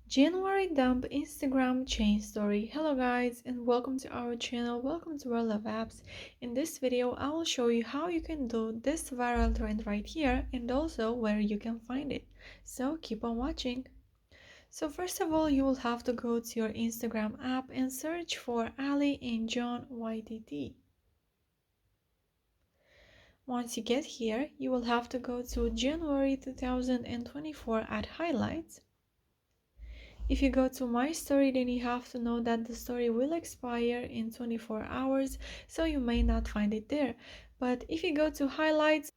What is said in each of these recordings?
January dump Instagram chain story. Hello guys and welcome to our channel. Welcome to World of Apps. In this video I will show you how you can do this viral trend right here and also where you can find it. So keep on watching. So first of all, you will have to go to your Instagram app and search for Ali and John YTT. Once you get here, you will have to go to January 2024 at highlights. If you go to my story, then you have to know that the story will expire in 24 hours, so you may not find it there. But if you go to highlights,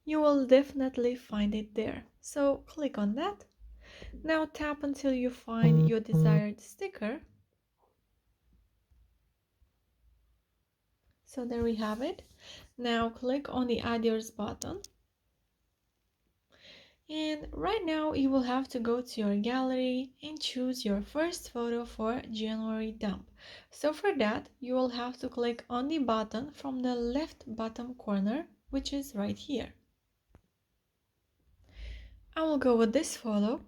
you will definitely find it there. So click on that. Now tap until you find your desired sticker. So there we have it. Now click on the add yours button. And right now you will have to go to your gallery and choose your first photo for January dump. So for that, you will have to click on the button from the left bottom corner, which is right here. I will go with this photo.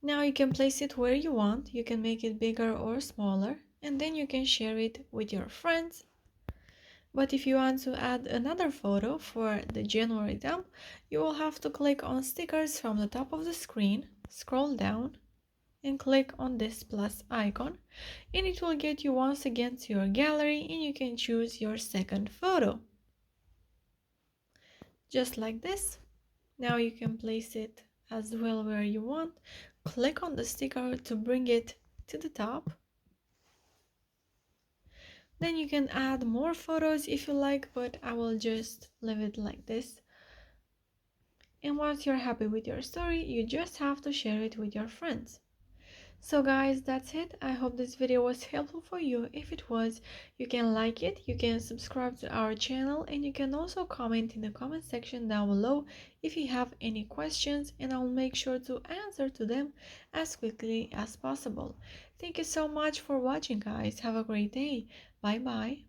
Now you can place it where you want. You can make it bigger or smaller, and then you can share it with your friends. But if you want to add another photo for the January dump, you will have to click on stickers from the top of the screen, scroll down, and click on this plus icon, and it will get you once again to your gallery and you can choose your second photo. Just like this. Now you can place it as well where you want. Click on the sticker to bring it to the top. Then you can add more photos if you like, but I will just leave it like this. And once you're happy with your story, you just have to share it with your friends. So guys, that's it. I hope this video was helpful for you. If it was, you can like it, you can subscribe to our channel, and you can also comment in the comment section down below if you have any questions, and I'll make sure to answer to them as quickly as possible. Thank you so much for watching guys. Have a great day. Bye bye.